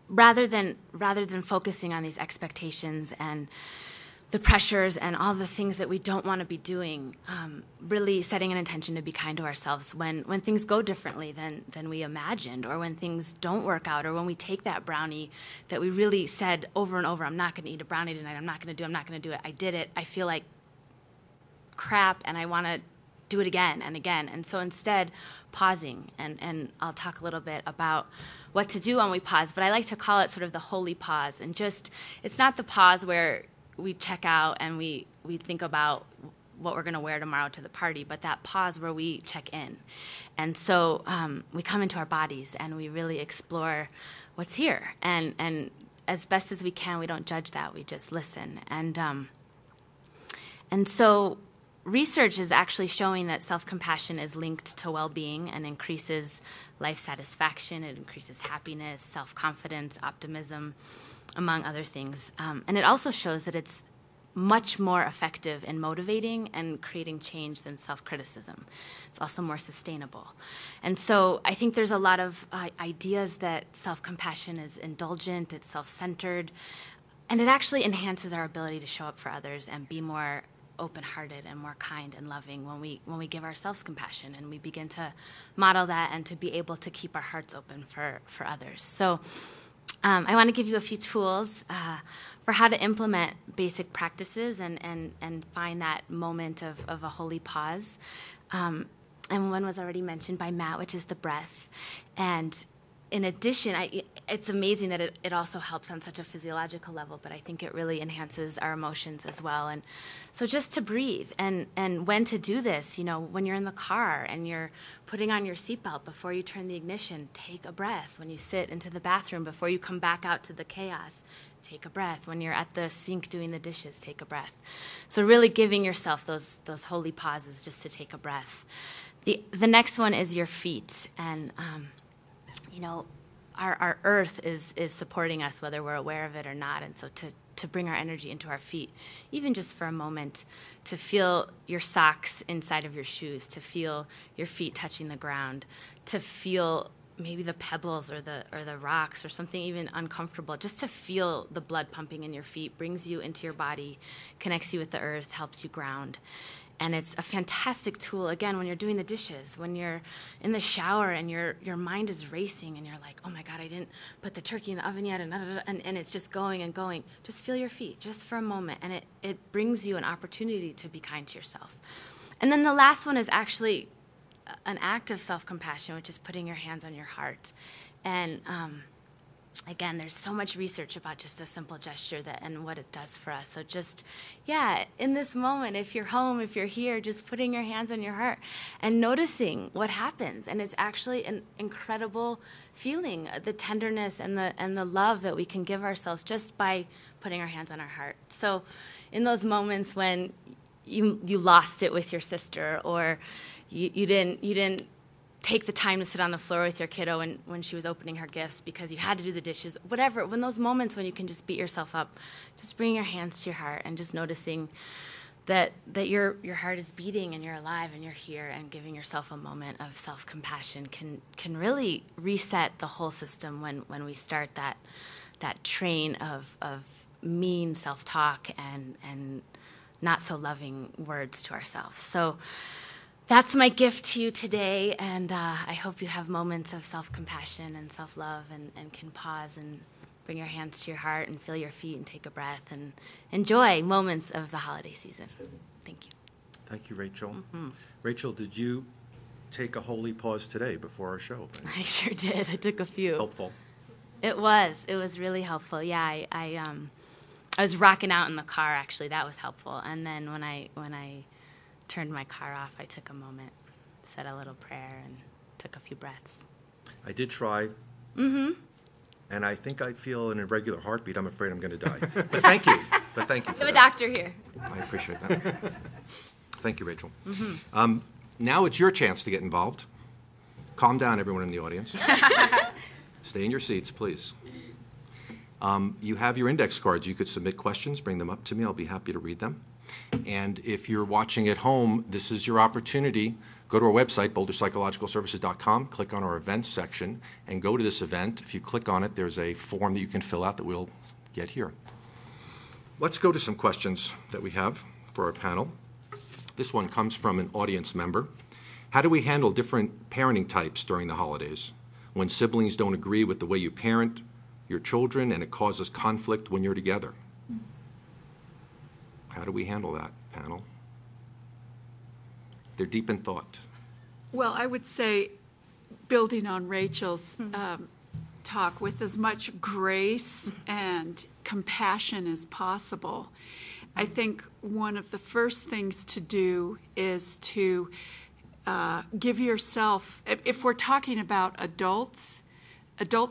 Rather than focusing on these expectations and the pressures and all the things that we don't want to be doing, really setting an intention to be kind to ourselves when things go differently than we imagined, or when things don't work out, or when we take that brownie that we really said over and over, I'm not going to eat a brownie tonight, I'm not going to do it, I did it, I feel like crap, and I want to do it again and again. And so instead, pausing, and I'll talk a little bit about what to do when we pause, but I like to call it sort of the holy pause. And just, it's not the pause where we check out and we think about what we're going to wear tomorrow to the party, but that pause where we check in. And so we come into our bodies and we really explore what's here. And as best as we can, we don't judge that, we just listen. And so research is actually showing that self-compassion is linked to well-being and increases life satisfaction, it increases happiness, self-confidence, optimism, among other things. And it also shows that it's much more effective in motivating and creating change than self-criticism. It's also more sustainable. And so I think there's a lot of ideas that self-compassion is indulgent, it's self-centered, and it actually enhances our ability to show up for others and be more open-hearted and more kind and loving when we give ourselves compassion and we begin to model that and to be able to keep our hearts open for others. So I want to give you a few tools for how to implement basic practices and find that moment of a holy pause. And one was already mentioned by Matt, which is the breath. And in addition, it's amazing that it also helps on such a physiological level, but I think it really enhances our emotions as well. And so just to breathe and when to do this, when you're in the car and you're putting on your seatbelt before you turn the ignition, take a breath. When you sit into the bathroom before you come back out to the chaos, take a breath. When you're at the sink doing the dishes, take a breath. So really giving yourself those holy pauses just to take a breath. The next one is your feet. And our earth is supporting us, whether we're aware of it or not. And so to bring our energy into our feet, even just for a moment, to feel your socks inside of your shoes, to feel your feet touching the ground, to feel maybe the pebbles or the rocks or something even uncomfortable, just to feel the blood pumping in your feet brings you into your body, connects you with the earth, helps you ground. And it's a fantastic tool, again, when you're doing the dishes, when you're in the shower and your mind is racing and you're like, oh my God, I didn't put the turkey in the oven yet, and it's just going and going. Just feel your feet, just for a moment, and it brings you an opportunity to be kind to yourself. And then the last one is actually an act of self-compassion, which is putting your hands on your heart. And again, there's so much research about just a simple gesture and what it does for us. So just, in this moment, if you're home, if you're here, just putting your hands on your heart and noticing what happens. And it's actually an incredible feeling, the tenderness and the love that we can give ourselves just by putting our hands on our heart. So in those moments when you lost it with your sister, or you didn't take the time to sit on the floor with your kiddo when she was opening her gifts because you had to do the dishes, whatever, when those moments when you can just beat yourself up, just bring your hands to your heart and just noticing that your heart is beating and you're alive and you're here, and giving yourself a moment of self-compassion can really reset the whole system when we start that that train of mean self-talk and not so loving words to ourselves. So that's my gift to you today, and I hope you have moments of self-compassion and self-love and can pause and bring your hands to your heart and feel your feet and take a breath and enjoy moments of the holiday season. Thank you. Thank you, Rachel. Rachel, did you take a holy pause today before our show? I sure did. I took a few. Helpful. It was really helpful. Yeah, I was rocking out in the car, actually. That was helpful. And then when I turned my car off, I took a moment, said a little prayer, and took a few breaths. I did try. And I think I feel an irregular heartbeat. I'm afraid I'm going to die. But thank you. For We have a that. doctor here. I appreciate that. Thank you, Rachel. Now it's your chance to get involved. Calm down, everyone in the audience. Stay in your seats, please. You have your index cards. You could submit questions, bring them up to me. I'll be happy to read them. And if you're watching at home, this is your opportunity. Go to our website, boulderpsychologicalservices.com, click on our events section, and go to this event. If you click on it, there's a form that you can fill out that we'll get here. Let's go to some questions that we have for our panel. This one comes from an audience member. How do we handle different parenting types during the holidays? When siblings don't agree with the way you parent your children and it causes conflict when you're together? How do we handle that, panel? They're deep in thought. Well, I would say, building on Rachel's talk, with as much grace and compassion as possible, I think one of the first things to do is to give yourself, if we're talking about adult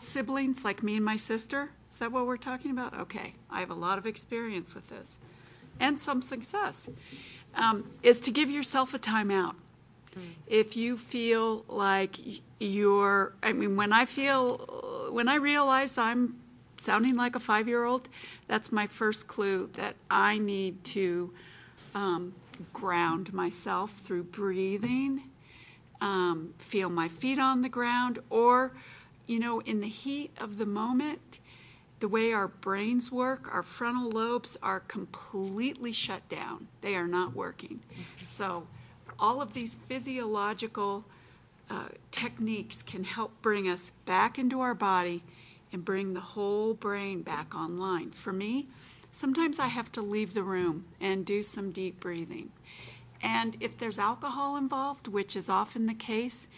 siblings like me and my sister, is that what we're talking about? Okay, I have a lot of experience with this and some success, is to give yourself a timeout. If you feel like when I realize I'm sounding like a 5-year-old, that's my first clue that I need to ground myself through breathing, feel my feet on the ground, or, in the heat of the moment, the way our brains work, our frontal lobes are completely shut down. They are not working. So all of these physiological techniques can help bring us back into our body and bring the whole brain back online. For me, sometimes I have to leave the room and do some deep breathing. And if there's alcohol involved, which is often the case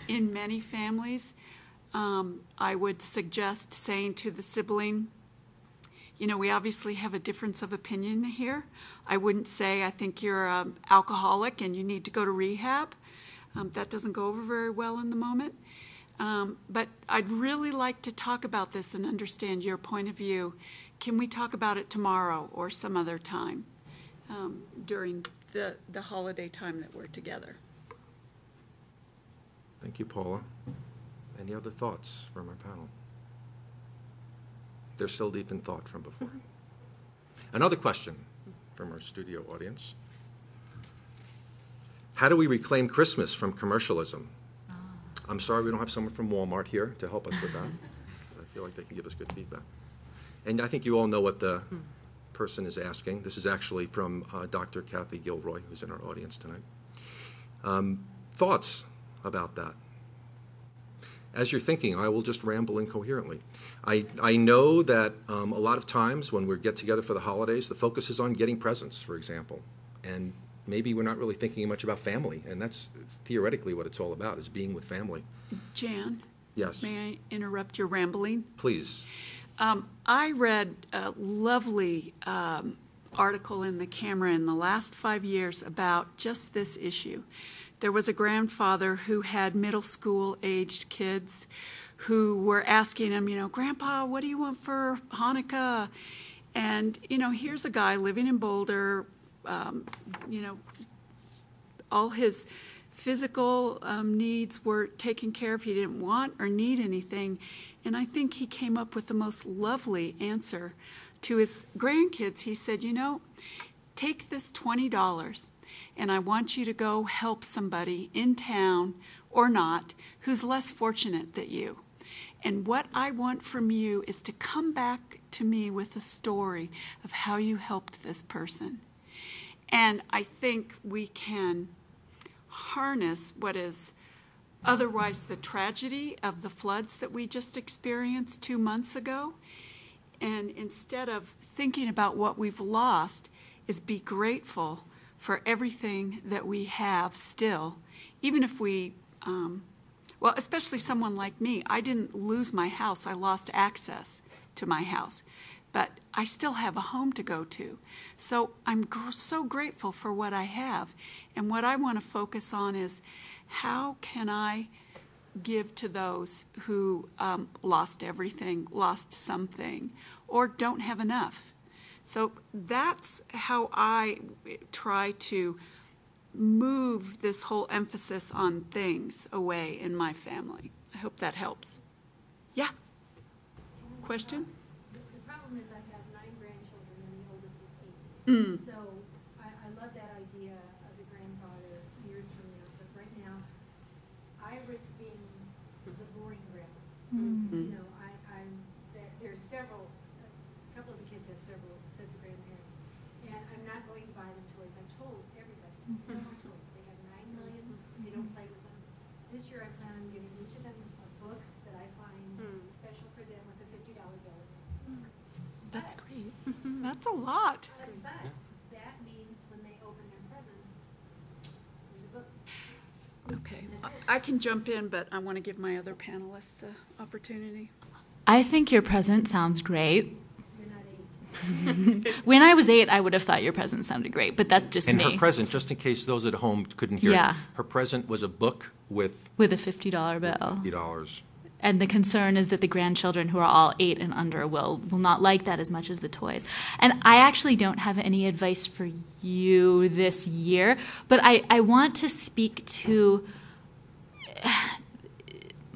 in many families, I would suggest saying to the sibling, we obviously have a difference of opinion here. I wouldn't say, I think you're an alcoholic and you need to go to rehab. That doesn't go over very well in the moment. But I'd really like to talk about this and understand your point of view. Can we talk about it tomorrow or some other time during the holiday time that we're together? Thank you, Paula. Any other thoughts from our panel? They're still deep in thought from before. Another question from our studio audience. How do we reclaim Christmas from commercialism? I'm sorry we don't have someone from Walmart here to help us with that. I feel like they can give us good feedback. And I think you all know what the person is asking. This is actually from Dr. Kathy Gilroy, who's in our audience tonight. Thoughts about that? As you're thinking, I will just ramble incoherently. I know that a lot of times when we get together for the holidays, the focus is on getting presents, for example. And maybe we're not really thinking much about family, and that's theoretically what it's all about, is being with family. Jan? Yes. May I interrupt your rambling? Please. I read a lovely article in the Camera in the last 5 years about just this issue. There was a grandfather who had middle school-aged kids who were asking him, Grandpa, what do you want for Hanukkah? And, here's a guy living in Boulder, all his physical needs were taken care of. He didn't want or need anything. And I think he came up with the most lovely answer to his grandkids. He said, take this $20 and I want you to go help somebody in town or not who's less fortunate than you. And what I want from you is to come back to me with a story of how you helped this person. And I think we can harness what is otherwise the tragedy of the floods that we just experienced 2 months ago. And instead of thinking about what we've lost, is be grateful for everything that we have still, even if we, well, especially someone like me. I didn't lose my house. I lost access to my house. But I still have a home to go to. So I'm so grateful for what I have. And what I want to focus on is how can I give to those who lost everything, lost something, or don't have enough. So that's how I try to move this whole emphasis on things away in my family. I hope that helps. Yeah? Question? The problem is I have 9 grandchildren and the oldest is 8. So I love that idea of the grandfather years from now, but right now I risk being the boring grandma. You know, there's several, a couple of the kids have several sets of grandparents, and I'm not going to buy them toys. I told everybody, no more toys. They have 9 million, they don't play with them. This year I plan on giving each of them a book that I find special for them with a $50 bill. That's great. That's a lot. But that means when they open their presents, there's a book. Okay. I can jump in, but I want to give my other panelists an opportunity. I think your present sounds great. You're not 8. When I was 8, I would have thought your present sounded great, but that's just And me. her present, just in case those at home couldn't hear Yeah. it, her present was a book with With a $50 bill. $50. And the concern is that the grandchildren who are all 8 and under will not like that as much as the toys. And I actually don't have any advice for you this year, but I want to speak to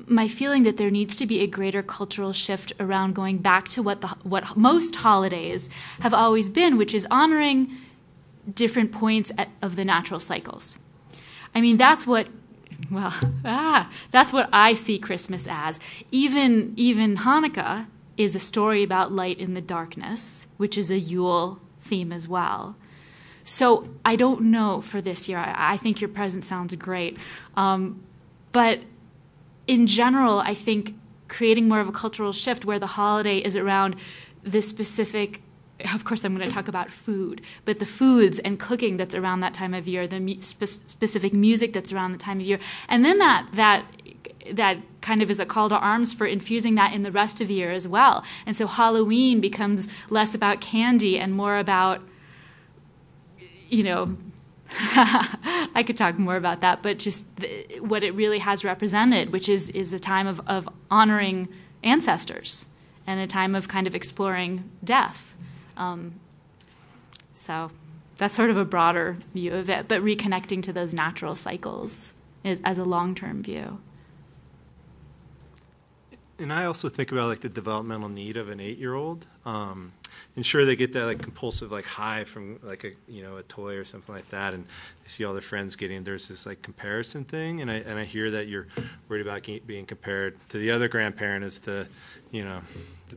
my feeling that there needs to be a greater cultural shift around going back to what most holidays have always been, which is honoring different points of the natural cycles. I mean, that's what I see Christmas as. Even Hanukkah is a story about light in the darkness, which is a Yule theme as well. So I don't know for this year. I think your present sounds great. But in general, I think creating more of a cultural shift where the holiday is around the specific, of course I'm going to talk about food, but the foods and cooking that's around that time of year, the specific music that's around the time of year, and then that kind of is a call to arms for infusing that in the rest of the year as well. And so Halloween becomes less about candy and more about, you know, I could talk more about that, but just what it really has represented, which is a time of honoring ancestors and a time of kind of exploring death. So that's sort of a broader view of it, but reconnecting to those natural cycles as a long-term view. And I also think about like the developmental need of an 8-year-old. And sure, they get that like compulsive like high from like a toy or something like that, and they see all their friends getting. There's this like comparison thing, and I hear that you're worried about being compared to the other grandparent as the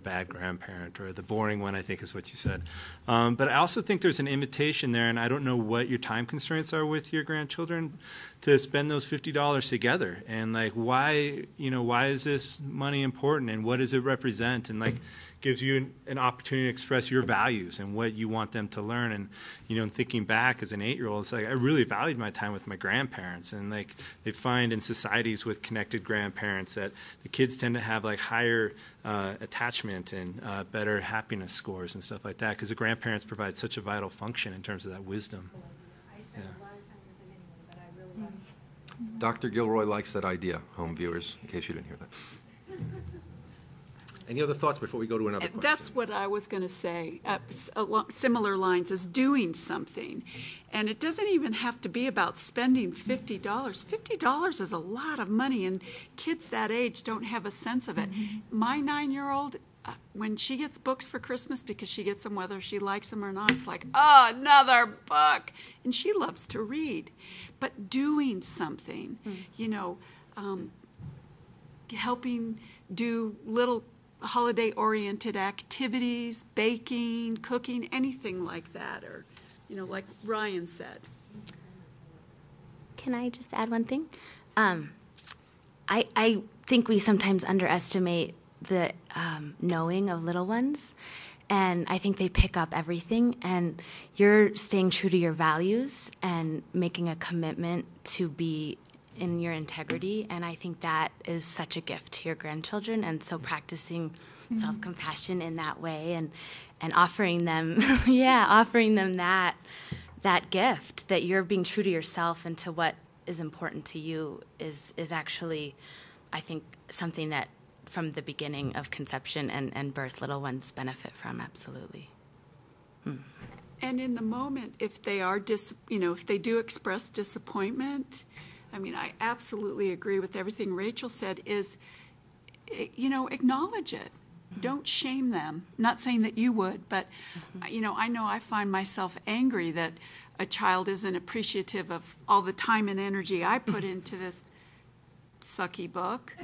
bad grandparent or the boring one, I think is what you said. But I also think there's an invitation there, and I don't know what your time constraints are with your grandchildren to spend those $50 together. And like, why is this money important, and what does it represent? And like, gives you an opportunity to express your values and what you want them to learn. And, in thinking back as an 8-year-old, it's like I really valued my time with my grandparents. And like they find in societies with connected grandparents that the kids tend to have like higher attachment and better happiness scores and stuff like that, because the grandparents provide such a vital function in terms of that wisdom. I spend a lot of time with them anyway, but I really like Dr. Gilroy likes that idea, home viewers, in case you didn't hear that. Any other thoughts before we go to another question? That's what I was going to say. Along similar lines as doing something. And it doesn't even have to be about spending $50. $50 is a lot of money, and kids that age don't have a sense of it. My 9-year-old, when she gets books for Christmas, because she gets them whether she likes them or not, it's like, oh, another book. And she loves to read. But doing something, helping do little holiday-oriented activities, baking, cooking, anything like that, or, like Ryan said. Can I just add one thing? I think we sometimes underestimate the knowing of little ones, and I think they pick up everything, and you're staying true to your values and making a commitment to be in your integrity, and I think that is such a gift to your grandchildren, and so practicing self-compassion in that way and offering them, offering them that gift, that you're being true to yourself and to what is important to you is actually, I think, something that from the beginning of conception and birth, little ones benefit from, absolutely. And in the moment, if they are, if they do express disappointment, I mean, I absolutely agree with everything Rachel said, is, acknowledge it. Don't shame them. Not saying that you would, but, I know I find myself angry that a child isn't appreciative of all the time and energy I put into this sucky book.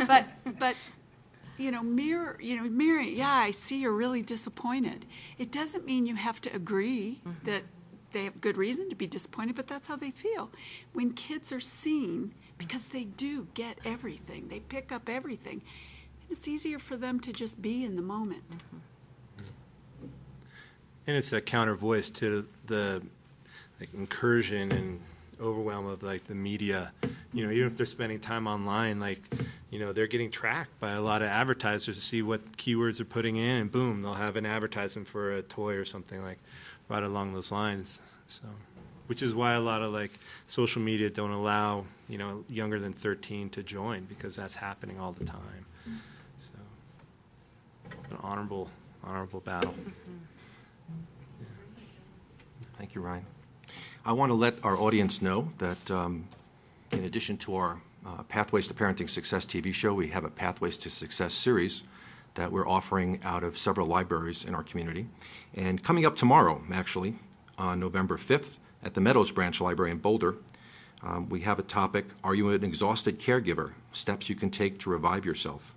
but mirror, yeah, I see you're really disappointed. It doesn't mean you have to agree that they have good reason to be disappointed, but that's how they feel. When kids are seen, because they do get everything, they pick up everything, it's easier for them to just be in the moment. And it's a counter voice to the incursion and overwhelm of the media. Even if they're spending time online, they're getting tracked by a lot of advertisers to see what keywords they're putting in, and boom, they'll have an advertisement for a toy or something right along those lines. So, which is why a lot of social media don't allow younger than 13 to join, because that's happening all the time. So, an honorable battle. Thank you, Ryan. I want to let our audience know that in addition to our Pathways to Parenting Success TV show, we have a Pathways to Success series that we're offering out of several libraries in our community. And coming up tomorrow, actually, on November 5th at the Meadows Branch Library in Boulder, we have a topic, Are You an Exhausted Caregiver? Steps You Can Take to Revive Yourself.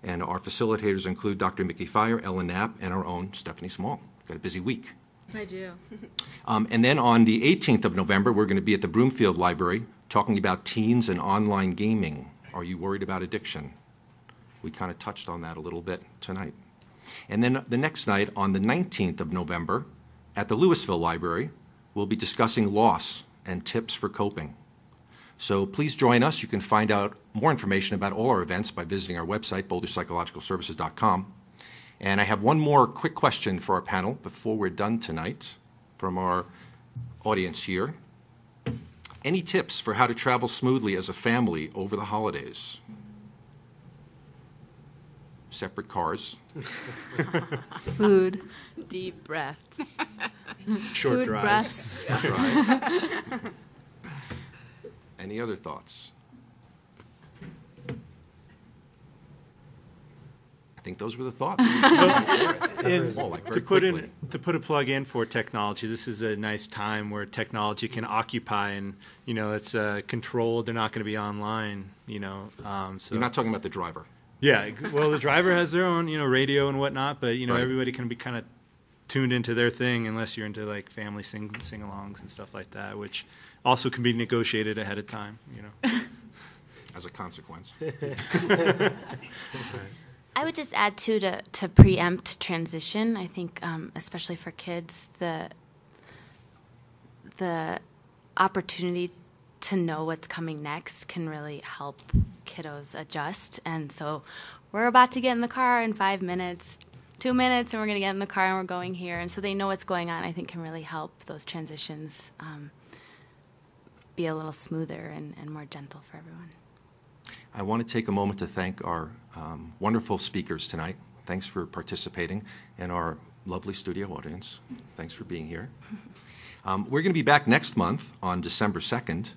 And our facilitators include Dr. Mickey Fire, Ellen Knapp, and our own Stephanie Small. Got a busy week. I do. And then on the 18th of November, we're going to be at the Broomfield Library talking about teens and online gaming. Are you worried about addiction? We kind of touched on that a little bit tonight. And then the next night, on the 19th of November, at the Louisville Library, we'll be discussing loss and tips for coping. So please join us. You can find out more information about all our events by visiting our website, boulderpsychologicalservices.com. And I have one more quick question for our panel before we're done tonight from our audience here. Any tips for how to travel smoothly as a family over the holidays? Separate cars. Food. Deep breaths. Short Food drives. breaths. Any other thoughts? I think those were the thoughts. And Oh, to put a plug in for technology, this is a nice time where technology can occupy, and it's controlled. They're not going to be online. So You're not talking about the driver. Yeah, well, the driver has their own radio and whatnot, but right. Everybody can be kind of tuned into their thing, unless you're into family sing-alongs and stuff like that, which also can be negotiated ahead of time. As a consequence. I would just add, too, to preempt transition. I think, especially for kids, the opportunity to know what's coming next can really help kiddos adjust. And so we're about to get in the car in 5 minutes, 2 minutes, and we're going to get in the car and we're going here. And so they know what's going on, I think, can really help those transitions be a little smoother and more gentle for everyone. I want to take a moment to thank our wonderful speakers tonight. Thanks for participating, and our lovely studio audience. Thanks for being here. We're going to be back next month on December 2nd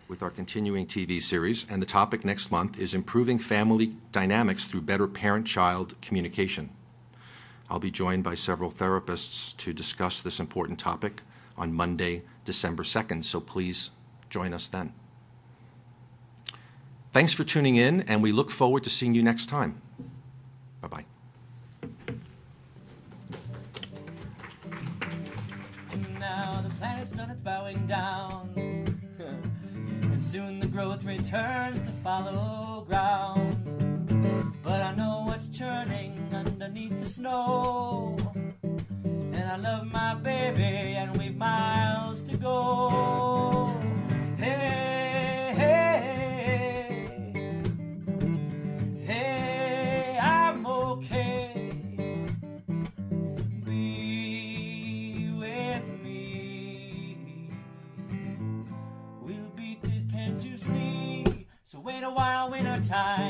with our continuing TV series, and the topic next month is improving family dynamics through better parent-child communication. I'll be joined by several therapists to discuss this important topic on Monday, December 2nd, so please join us then. Thanks for tuning in, and we look forward to seeing you next time. Bye-bye. Now the planet's done its bowing down, and soon the growth returns to follow ground. But I know what's churning underneath the snow, and I love my baby, and we've miles to go. Hey, hey, hey, I'm okay. Be with me. We'll beat this, can't you see? So wait a while, winter time.